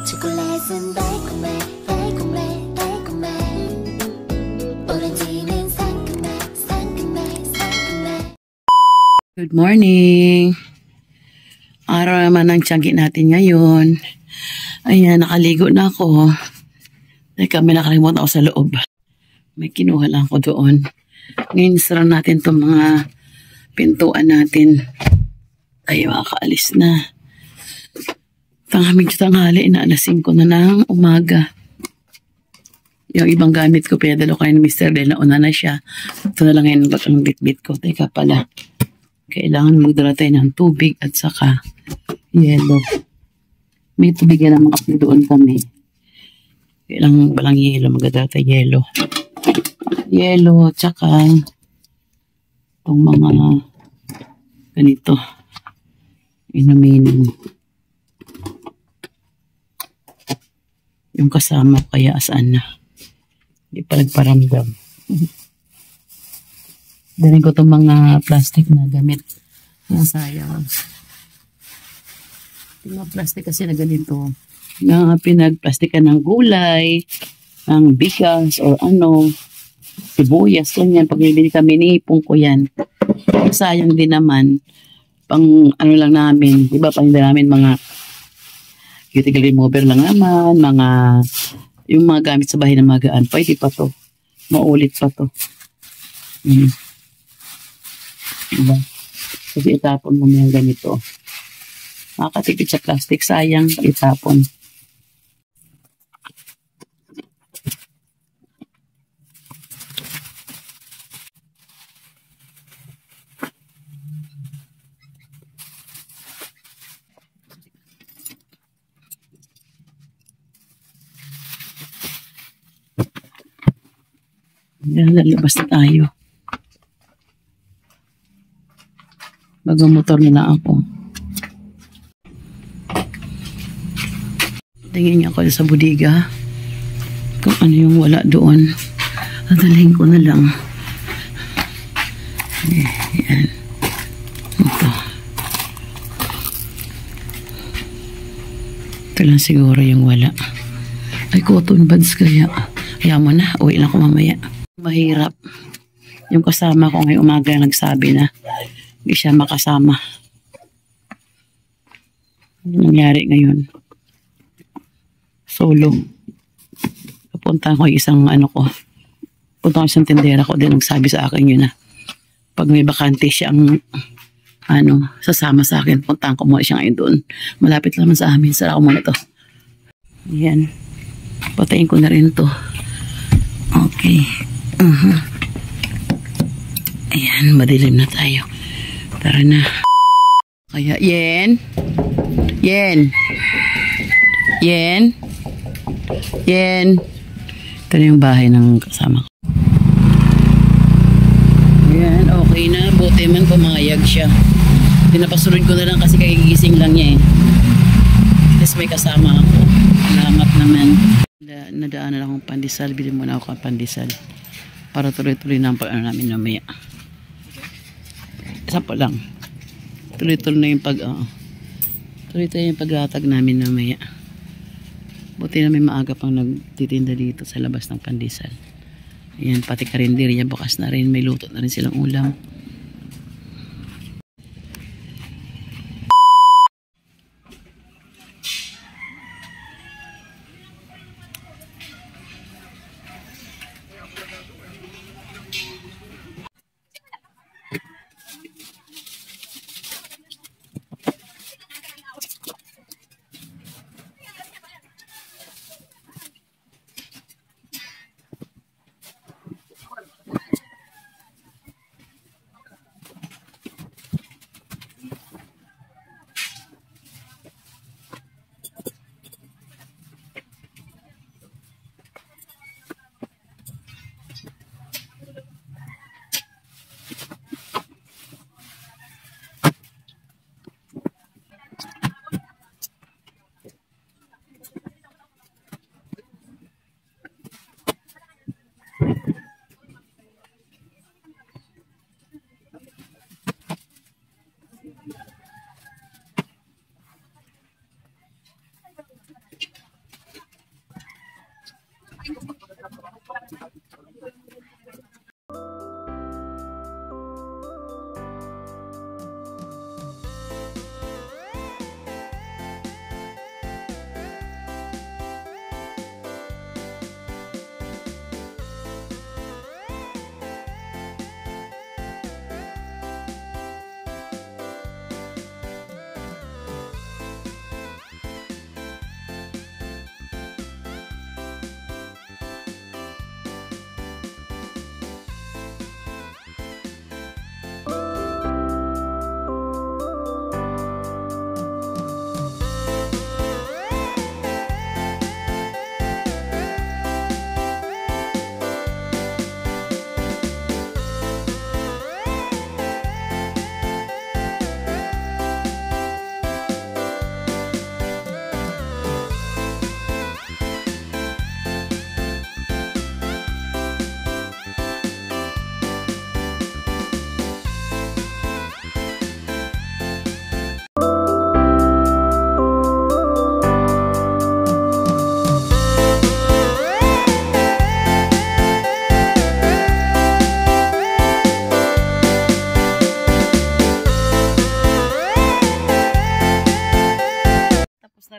초콜릿은 달콤해 달콤해 달콤해 오렌지는 상큼해 상큼해 상큼해. Good morning! Araw naman ang tiyanggi natin ngayon. Ayan, nakaligo na ako. Teka, may nakalimutan ako sa loob. May kinuha lang ako doon. Ngayon, sara natin itong mga pintuan natin. Ay, makakaalis na. Tangamig tanghali, inaalasin ko na ng umaga. Yung ibang gamit ko, pinadalo kayo ni Mr. Del, nauna na siya. Ito na lang ngayon ang bit-bit ko. Teka pala, kailangan magdala tayo ng tubig at saka yelo. May tubig yan naman ako doon kami. Kailangan balang yelo, magdala tayo yelo. Yelo, tsaka itong mga ganito. Inumin. Yung kasama kaya saan na. Hindi pa nagparamdam. Darin ko itong mga plastic na gamit. Sayang. Yung mga plastic kasi na ganito. Na pinagplastikan ng gulay, ng bigas, or ano, sibuyas, ganyan. Pag bibili kami, niipong ko yan. Sayang din naman. Pang ano lang namin, di ba, paninda namin mga cuticle remover lang naman, yung mga gamit sa bahay na magaan, pwede pa to. Maulit pa to. Diba? Kasi itapon mo yung ganito. Makakatipid sa plastic, sayang, itapon. Lalabas na tayo. Mag-motor na lang ako. Tingin ako sa budiga kung ano yung wala doon. Dadalhin ko na lang. Ayan. Ito. Ito lang siguro yung wala. Ay, cotton buds kaya. Kaya mo na. Uwi lang ako mamaya. Mahirap. Yung kasama ko ngayong umaga nagsabi na hindi siya makasama. Ano nangyari ngayon? Solo. Papunta ko isang ano ko. Punta ko isang tindera ko din nagsabi sa akin yun na pag may bakante siyang ano, sasama sa akin, puntahan ko muna siya ngayon doon. Malapit naman sa amin. Sara ko muna to. Yan. Patayin ko na rin to. Okay. Ayan, madilim na tayo. Tara na. Kaya, Yen. Yen. Yen. Yen. Ito na yung bahay ng kasama ko. Ayan, okay na. Buti man pumayag siya. Pinapasunod ko na lang kasi kagigising lang niya eh. Tapos may kasama ako. Salamat naman. Nadaan na akong pandesal. Bili muna ako ng pandesal. Para tuloy-tuloy na ang pag-ano namin namaya. Isa pa lang. Tuloy-tuloy na yung tuloy-tuloy yung paglatag namin namaya. Buti na may maaga pang nagtitinda dito sa labas ng pandesal. Ayan, pati karinderya bukas na rin. May luto na rin silang ulam.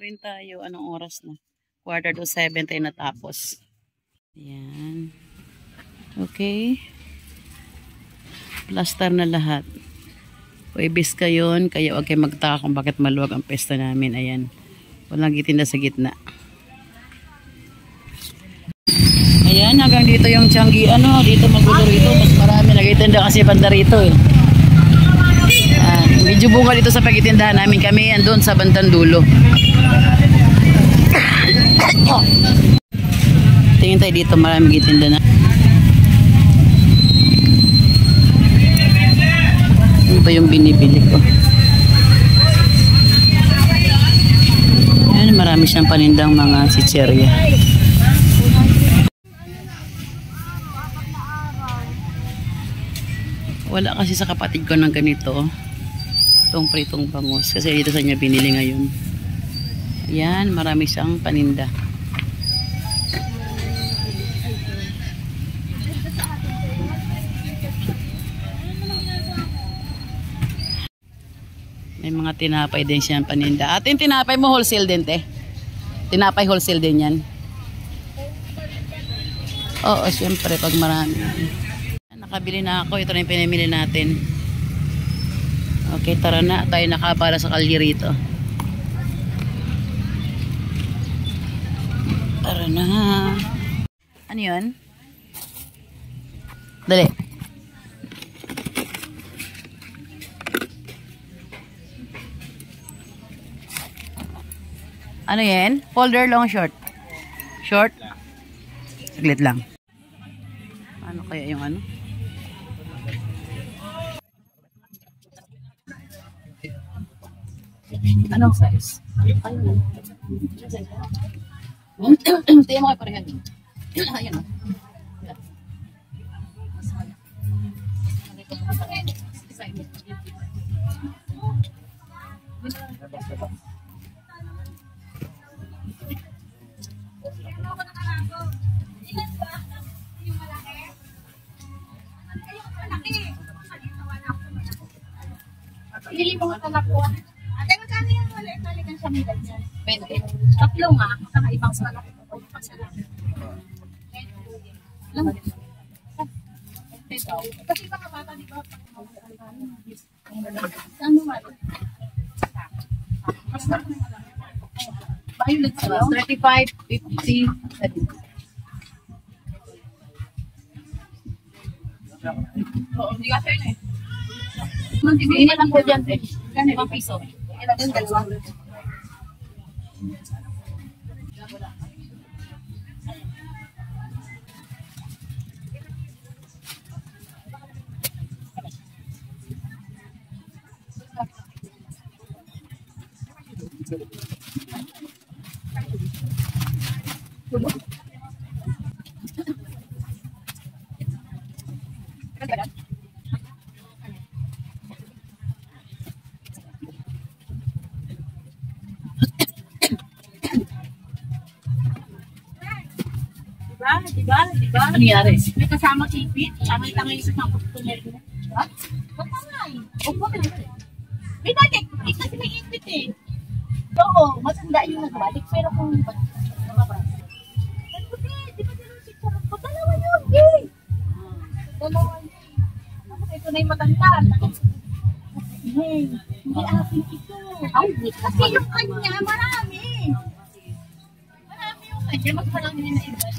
rin tayo. Anong oras na? 6:45 tayo natapos. Ayan. Okay. Plaster na lahat. Huwebes kayon, kaya huwag kayo magtaka kung bakit maluwag ang pesta namin. Ayan. Walang gitinda sa gitna. Ayan, hanggang dito yung Changi. Dito magulo rito. Mas marami nagitinda kasi banda rito eh. Medyo bunga dito sa pagitindahan namin. Kami yan doon sa bandang dulo. Tingin tayo dito, marami gitinda na. Ano ba yung binibili ko? Ayan, marami siyang panindang mga chicherya. Wala kasi sa kapatid ko ng ganito. Itong pritong bangus. Kasi dito sa niya binili ngayon. Ayan, marami siyang paninda. May mga tinapay din siyang paninda. Atin tinapay mo wholesale din, te? Tinapay wholesale din yan? Oo, syempre pag marami. Nakabili na ako. Ito na yung pinamili natin. Okay, tara na. Tayo nakabala sa kalye rito. Tara na. Ano yun? Dali. Ano yan? Folder, long, short? Short? Saglit lang. Ano kaya yung ano? Anong size? Ayun. Tiyan mo kayo parehan. Ayan o. Pili mo nga talak ko. Ate, magkano yung maliit-malikan sa milag niya? 20. Tatlo nga. Saka ibang salak ko. Ibang salak. Alam mo? Kasi mga bata, di ba? Saan mo mali? Violet sila. 35, 50, 70. Oo, hindi ka sa'yo na eh. Hindi lang po dyan eh. Kaya 5 piso. Yung dalawa. Diba? Ano nangyari? May kasama tipit. Tangay-tangay sa mga kustumer mo. Diba? Matangay. Opo na. May balik. Kasi may ipit eh. Oo, matanda yung nagbalik. Pero kung nababas. Di ba din ang picture ko? Dalawa yun, eh. Dalawa yun. Ito na yung matanda. Hey, hindi akin ito. Kasi yung kanya, marami. Marami yung kanya. Mas marami na iba.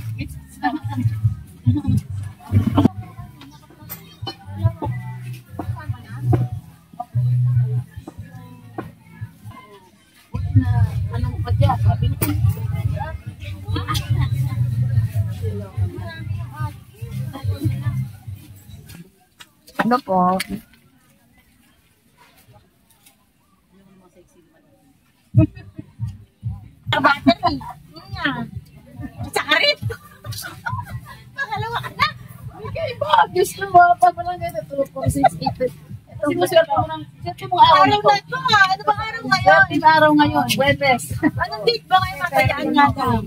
Anong pa dyan? Sabi niyo. Ano po? Battery. Yun nga. Tsaka rin. Pangalawa ka na. Okay, ba? Gusto mo, pag walang ganito, 2, 4, 6, 8. Kasi maswerte mo ng araw Araw na ito nga. Ano bang araw ngayon? Swerte araw ngayon, Webes. Anong date ba ngayon? Matayaan nga daw.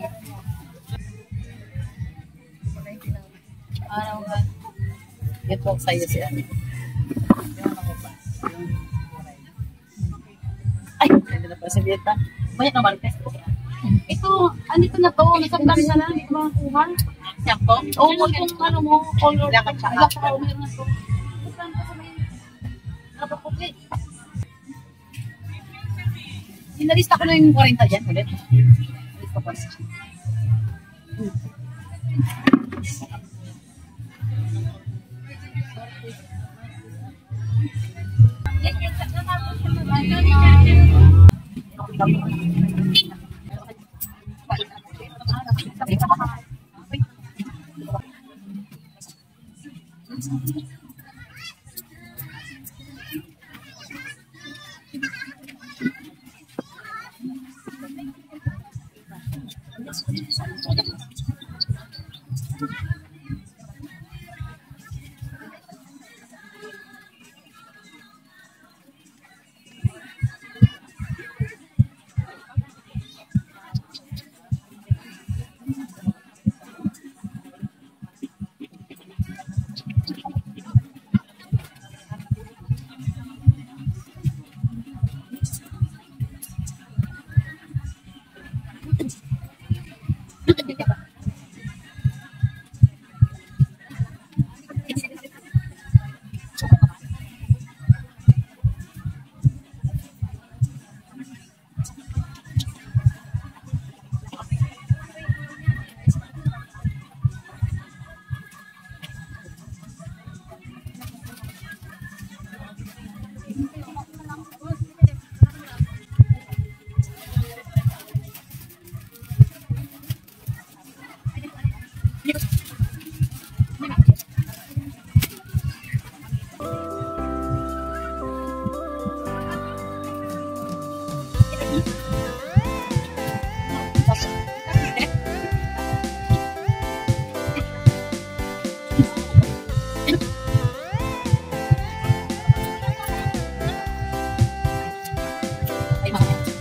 Araw nga. Ito sa'yo si ano. Ay, hindi na pa si Beta. Banyak na balik test. Ito, andito na to. Nasa plan na lang. Hindi ko makakuha. Siyako? Oo, kung ano mo. Lakad siya. Lakad siya. Meron na to. Saan pa sa may... Napapukli. Sinalista ko na yung 40 dyan ulit. Sinalista ko.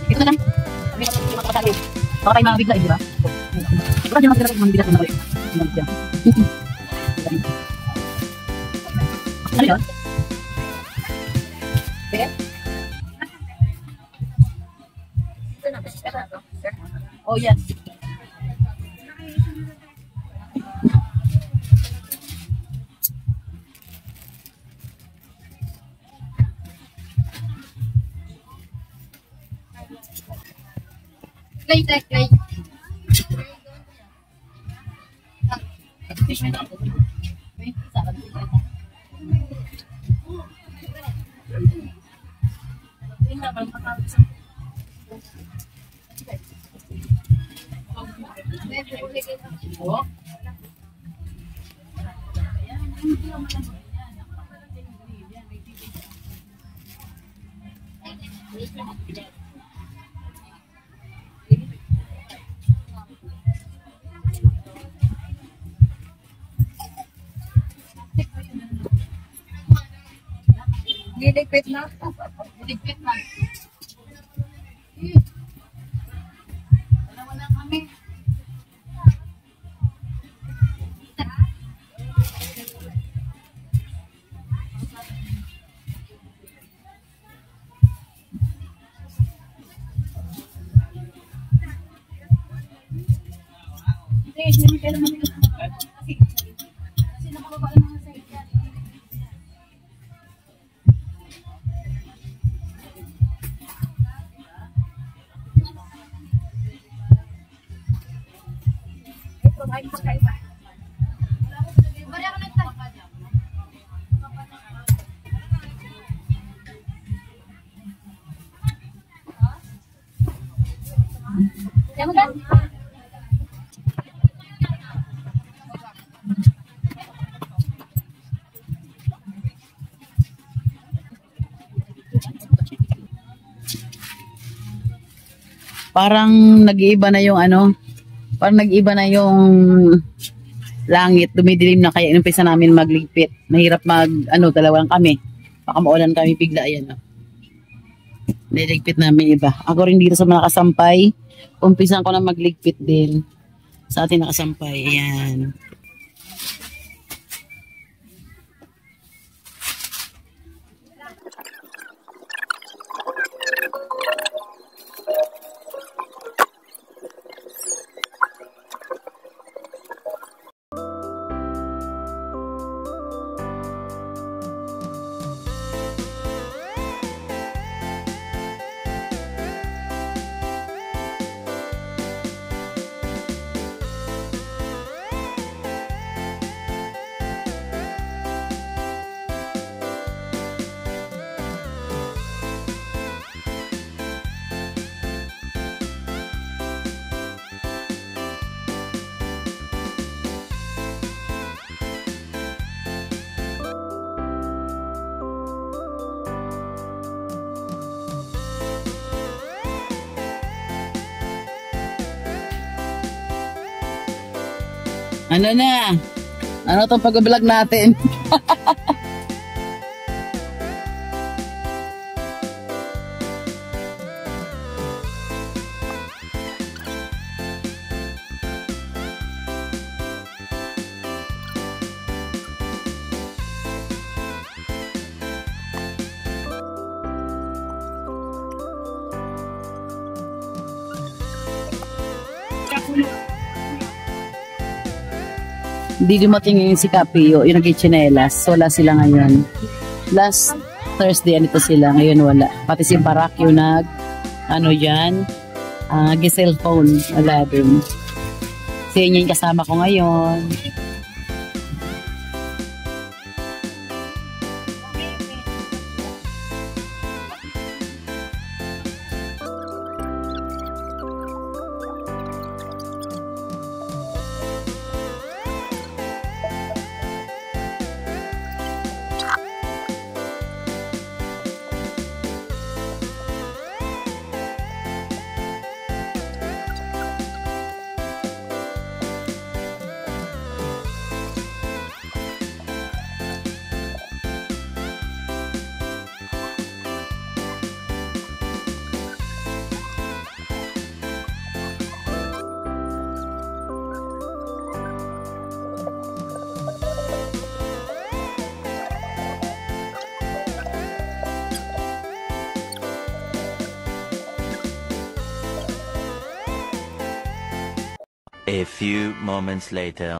Ito na lang. Baka tayo mga bigla, di ba? Wala dyan magkira mga bigla kung nakulit. Ano yun? Sige? Oh, yan. Clay. Diligpit na. Diligpit na. Wala kami. Hindi kaya naman nila. Kasi nakababa lang mga sa ito. Parang nag-iiba na yung ano, parang nag-iiba na yung langit, dumidilim na kaya inumpisa namin magligpit. Mahirap dalawa lang kami. Baka maulan kami bigla, ayan. Niligpit namin iba. Ako rin dito sa mga nakasampay, umpisan ko na magligpit din. Sa atin nakasampay, ayan. Ano na? Ano tong pag-vlog natin? Hindi dumating yung si Capio, yung nag-chinelas. Wala sila ngayon. Last Thursday, anito sila. Ngayon wala. Pati si Barak yung ano yan, cellphone. Wala din. Siya yung kasama ko ngayon. A few moments later.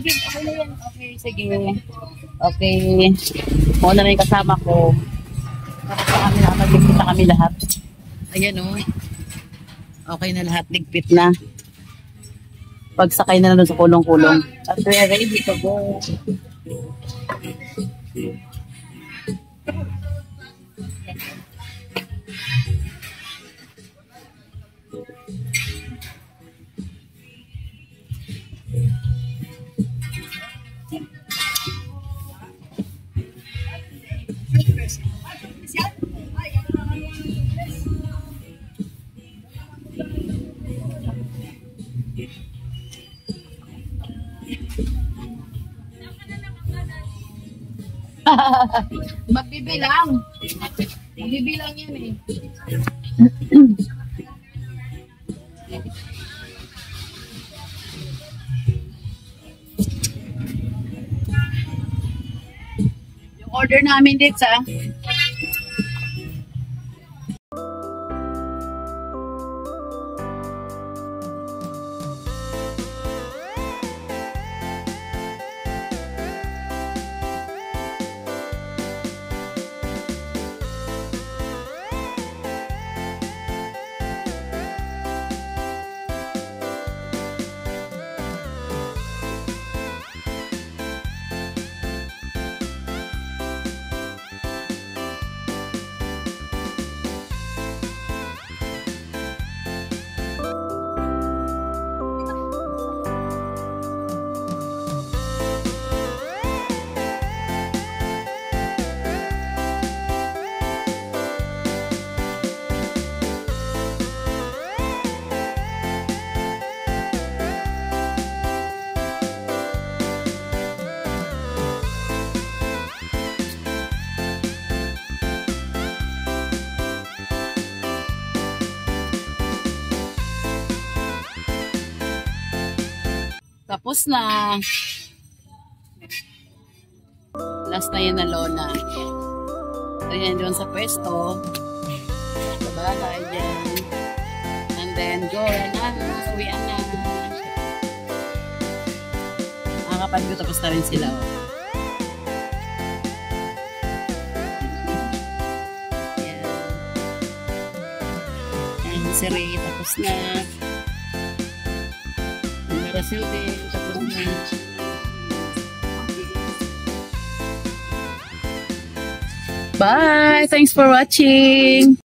Sige, okay na yan. Okay, sige. Okay. Muna na yung kasama ko. Tapos na kami nakapagligpit na kami lahat. Ayan o. Okay na lahat. Ligpit na. Pagsakay na doon sa kulong-kulong. At we are ready to go. Magbibilang. Magbibilang yan eh. Yung order namin dito sa tapos na. Last na yan na Lona. Ayan doon sa pwesto. Sa bahay dyan. And then go na. Uwian na. Nakakapad ko tapos na rin sila. Oh. Ayan. Ayan si Ray. Tapos na. Brazil din. Tapos na. Bye! Thanks for watching!